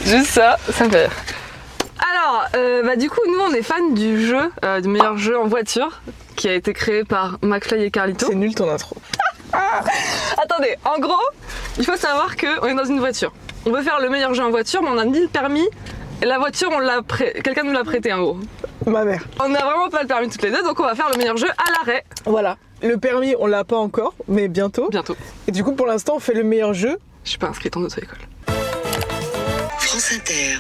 Juste ça me fait rire. Alors, du coup, nous on est fans du jeu, du meilleur jeu en voiture, qui a été créé par McFly et Carlito. C'est nul ton intro. Attendez, en gros, il faut savoir qu'on est dans une voiture. On veut faire le meilleur jeu en voiture, mais on a ni le permis, et la voiture, quelqu'un nous l'a prêté en gros. Ma mère. On n'a vraiment pas le permis toutes les deux, donc on va faire le meilleur jeu à l'arrêt. Voilà. Le permis, on l'a pas encore, mais bientôt. Bientôt. Et du coup, pour l'instant, on fait le meilleur jeu. Je suis pas inscrite en auto-école. France Inter.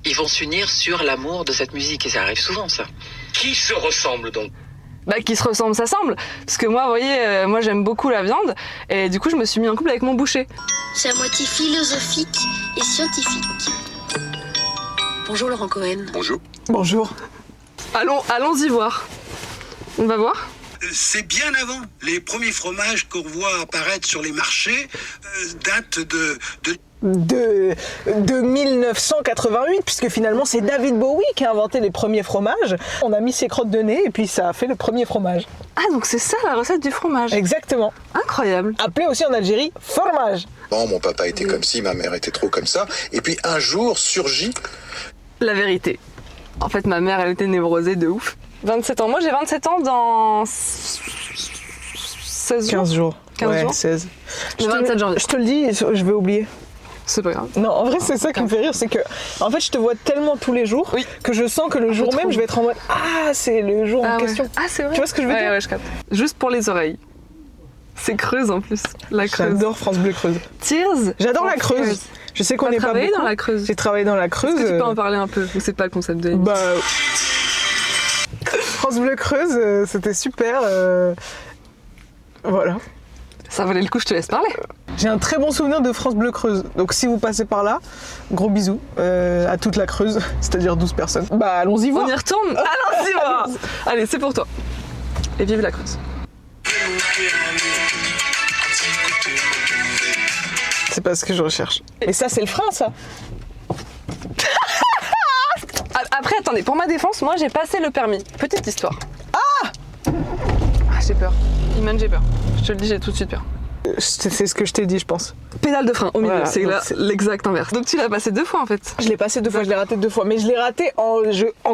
Ils vont s'unir sur l'amour de cette musique et ça arrive souvent ça. Qui se ressemble donc? Bah, qui se ressemble, ça semble. Parce que moi, vous voyez, moi j'aime beaucoup la viande, et du coup, je me suis mis en couple avec mon boucher. C'est à moitié philosophique et scientifique. Bonjour Laurent Cohen. Bonjour. Bonjour. Allons-y voir. On va voir. C'est bien avant. Les premiers fromages qu'on voit apparaître sur les marchés datent De 1988, puisque finalement c'est David Bowie qui a inventé les premiers fromages. On a mis ses crottes de nez et puis ça a fait le premier fromage. Ah, donc c'est ça la recette du fromage. Exactement. Incroyable. Appelé aussi en Algérie fromage. Bon, mon papa était comme ci, ma mère était trop comme ça. Et puis un jour surgit... La vérité. En fait, ma mère, elle était névrosée de ouf. 27 ans. Moi, j'ai 27 ans dans 16 jours. 15 jours. 15 ouais, jours. 16. Le 27 janvier. Je te le dis, je vais oublier. C'est pas grave. Non, en vrai, c'est ça qui me fait rire, c'est que, en fait, je te vois tellement tous les jours que je sens que le jour même, je vais être en mode ah, c'est le jour en question. Ouais. Ah, c'est vrai. Tu vois ce que je veux dire? Ouais, je capte. Juste pour les oreilles. C'est Creuse en plus. La Creuse. J'adore France Bleu Creuse. Tears. J'adore la Creuse. Je sais qu'on n'est pas travaillé beaucoup. dans la Creuse. J'ai travaillé dans la Creuse. Est-ce que tu peux en parler un peu? Ou c'est pas le concept de l'émission? Bah, France Bleu Creuse, c'était super. Voilà. Ça valait le coup, je te laisse parler. J'ai un très bon souvenir de France Bleu Creuse. Donc si vous passez par là, gros bisous à toute la Creuse, c'est-à-dire 12 personnes. Bah allons-y voir. On y retourne? Allons-y voir. Allez, c'est pour toi. Et vive la Creuse. C'est pas ce que je recherche. Et ça, c'est le frein, ça. Après, attendez, pour ma défense, moi j'ai passé le permis. Petite histoire. Ah, j'ai peur. Iman, j'ai peur. Je te le dis, j'ai tout de suite peur. C'est ce que je t'ai dit, je pense. Pédale de frein au milieu, Voilà, c'est l'exact inverse. Donc tu l'as passé 2 fois en fait. Je l'ai passé 2 fois, je l'ai raté 2 fois. Mais je l'ai raté en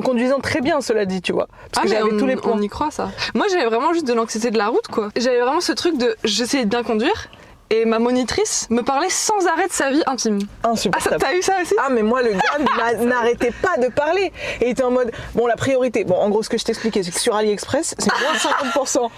conduisant très bien, cela dit, tu vois. Parce que j'avais tous les points. On y croit ça. Moi j'avais vraiment juste de l'anxiété de la route quoi. J'avais vraiment ce truc de j'essayais de bien conduire. Et ma monitrice me parlait sans arrêt de sa vie intime. Insupportable. Ah, t'as eu ça aussi? Ah, mais moi, le gars n'arrêtait pas de parler. Et il était en mode, bon, la priorité, bon, en gros, ce que je t'expliquais, c'est que sur AliExpress, c'est moins 50%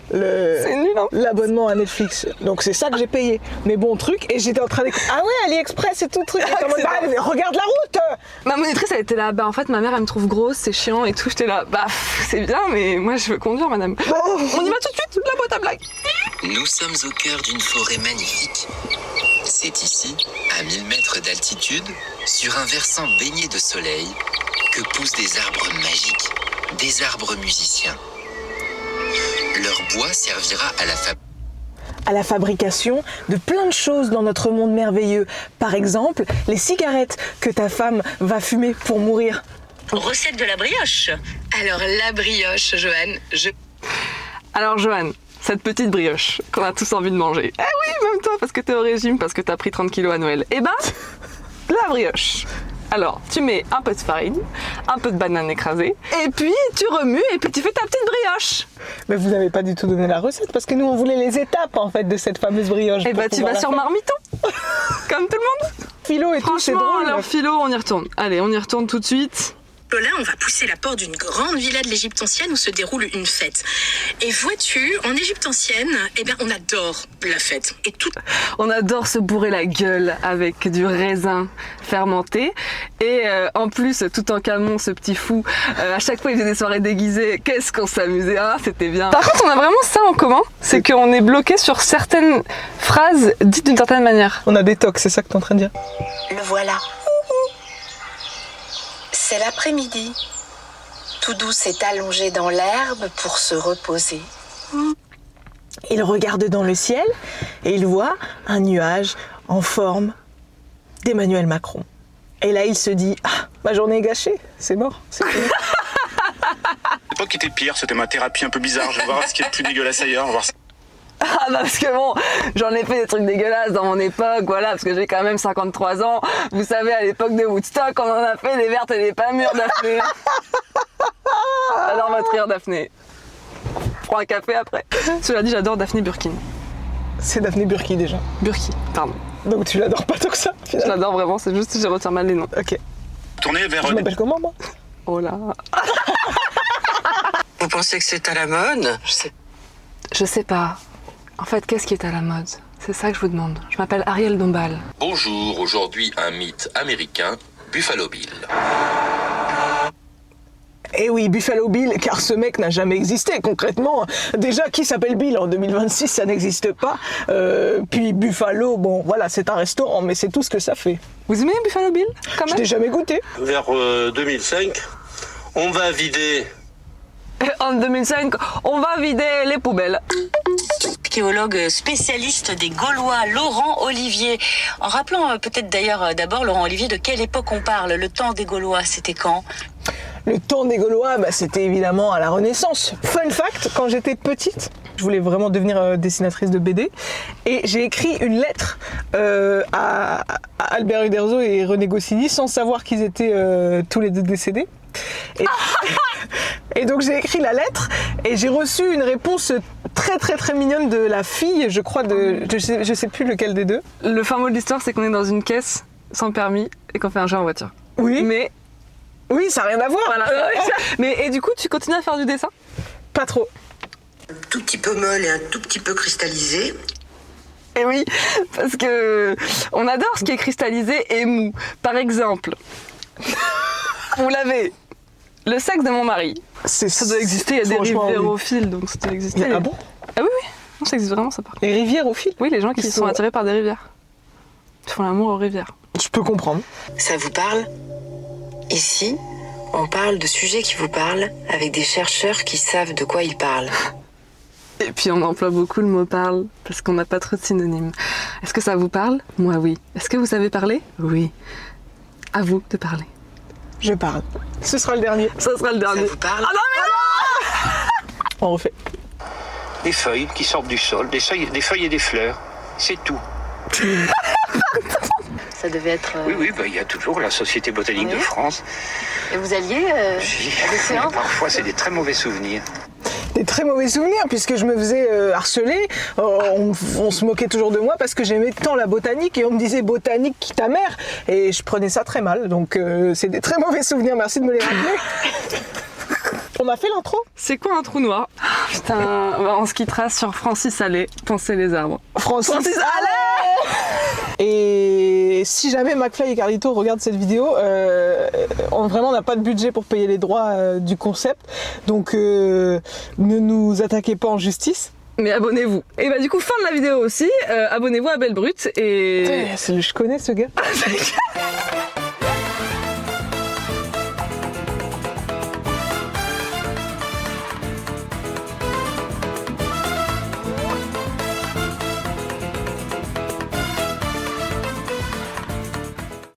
c'est nul, hein. l'abonnement à Netflix. Donc, c'est ça que j'ai payé. Mais bon, truc, et j'étais en train d'écouter, ah ouais, AliExpress et tout, truc. Et en mode, bah, regarde la route! Ma monitrice, elle était là, bah en fait, ma mère, elle me trouve grosse, c'est chiant et tout. J'étais là, bah c'est bien, mais moi, je veux conduire, madame. Oh. On y va tout de suite, la boîte à blagues. Nous sommes au cœur d'une forêt magnifique. C'est ici, à 1000 mètres d'altitude, sur un versant baigné de soleil, que poussent des arbres magiques, des arbres musiciens. Leur bois servira à la fabrication de plein de choses dans notre monde merveilleux. Par exemple, les cigarettes que ta femme va fumer pour mourir. Recette de la brioche. Alors la brioche, Joanne, Alors Joanne, cette petite brioche qu'on a tous envie de manger. Eh oui, même toi, parce que t'es au régime, parce que t'as pris 30 kilos à Noël. Eh ben, la brioche. Alors, tu mets un peu de farine, un peu de banane écrasée, et puis tu remues, et puis tu fais ta petite brioche. Mais vous n'avez pas du tout donné la recette, parce que nous, on voulait les étapes, en fait, de cette fameuse brioche. Eh ben, tu vas sur Marmiton, comme tout le monde. Philo et tout, c'est drôle. Franchement, alors philo, on y retourne. Allez, on y retourne tout de suite. Là, on va pousser la porte d'une grande villa de l'Égypte ancienne où se déroule une fête. Et vois-tu, en Égypte ancienne, eh bien, on adore la fête. Et tout. On adore se bourrer la gueule avec du raisin fermenté. Et en plus, tout en Camon, ce petit fou, à chaque fois il faisait des soirées déguisées. Qu'est-ce qu'on s'amusait, hein, c'était bien. Par contre, on a vraiment ça en commun, c'est qu'on est bloqué sur certaines phrases dites d'une certaine manière. On a des tocs, c'est ça que t'es en train de dire? Le voilà. C'est l'après-midi. Tout doux s'est allongé dans l'herbe pour se reposer. Il regarde dans le ciel et il voit un nuage en forme d'Emmanuel Macron. Et là, il se dit, ah, ma journée est gâchée, c'est mort, c'est fini. L'époque était pire, c'était ma thérapie un peu bizarre. Je vais voir ce qui est le plus dégueulasse ailleurs. On va voir. Ah bah parce que bon, j'en ai fait des trucs dégueulasses dans mon époque, voilà, parce que j'ai quand même 53 ans. Vous savez, à l'époque de Woodstock, on en a fait des vertes et des pas mûres, Daphné. Alors, on va te rire, Daphné. On prend un café après. Cela dit, j'adore Daphné Burkin. C'est Daphné Burki déjà. Burki, pardon. Donc tu l'adores pas tant que ça, Je finalement. l'adore vraiment, c'est juste que je retiens mal les noms. Ok. Tournez vers Je m'appelle comment, moi? Oh là. Vous pensez que c'est à la mode? Je sais pas. En fait, qu'est-ce qui est à la mode? C'est ça que je vous demande. Je m'appelle Ariel Dombal. Bonjour, aujourd'hui un mythe américain, Buffalo Bill. Eh oui, Buffalo Bill, car ce mec n'a jamais existé, concrètement. Déjà, qui s'appelle Bill en 2026, ça n'existe pas. Puis Buffalo, bon, voilà, c'est un restaurant, mais c'est tout ce que ça fait. Vous aimez Buffalo Bill, quand Je même? l'ai jamais goûté. Vers 2005, on va vider. En 2005, on va vider les poubelles. Archéologue spécialiste des Gaulois, Laurent Olivier. En rappelant peut-être d'ailleurs d'abord, Laurent Olivier, de quelle époque on parle? Le temps des Gaulois, c'était quand? Le temps des Gaulois, bah, c'était évidemment à la Renaissance. Fun fact, quand j'étais petite, je voulais vraiment devenir dessinatrice de BD. Et j'ai écrit une lettre à Albert Uderzo et René Goscinny sans savoir qu'ils étaient tous les deux décédés. Et donc j'ai écrit la lettre et j'ai reçu une réponse très très très mignonne de la fille, je crois, je sais plus lequel des deux. Le fin mot de l'histoire, c'est qu'on est dans une caisse sans permis et qu'on fait un jeu en voiture. Oui. Mais Oui, ça n'a rien à voir. voilà. Mais et du coup, tu continues à faire du dessin? Pas trop. Tout petit peu molle et un tout petit peu cristallisé. Et oui, parce que on adore ce qui est cristallisé et mou. Par exemple, vous l'avez, le sexe de mon mari. Ça doit exister, il y a des franchement, riviérophiles, donc ça doit exister. Ah bon? Ah oui, oui, non, ça existe vraiment ça par contre. Les rivières au fil? Oui, les gens qui Qui sont sont- attirés par des rivières. Ils font l'amour aux rivières. Je peux comprendre. Ça vous parle? Ici, on parle de sujets qui vous parlent avec des chercheurs qui savent de quoi ils parlent. Et puis on emploie beaucoup le mot parle, parce qu'on n'a pas trop de synonymes. Est-ce que ça vous parle? Moi oui. Est-ce que vous savez parler? Oui. À vous de parler. Je parle. Ce sera le dernier. Ça sera le Ça dernier. vous parle? Ah non mais On refait. Des feuilles qui sortent du sol, des feuilles et des fleurs. C'est tout. Ça devait être... Oui, il y a toujours la Société botanique Oui. de France. Et vous alliez à l'océan? Parfois, c'est des très mauvais souvenirs. Des très mauvais souvenirs puisque je me faisais harceler. On se moquait toujours de moi parce que j'aimais tant la botanique et on me disait botanique qui ta mère et je prenais ça très mal. Donc c'est des très mauvais souvenirs. Merci de me les rappeler. On a fait l'intro. c'est quoi un trou noir? Putain, on se quittera sur Francis Allais, Penser les arbres. Francis Allais. Et si jamais McFly et Carlito regardent cette vidéo, vraiment on n'a pas de budget pour payer les droits du concept. Donc ne nous attaquez pas en justice. Mais abonnez-vous. Et bah du coup, fin de la vidéo aussi, abonnez-vous à Belle Brute et... Je connais ce gars.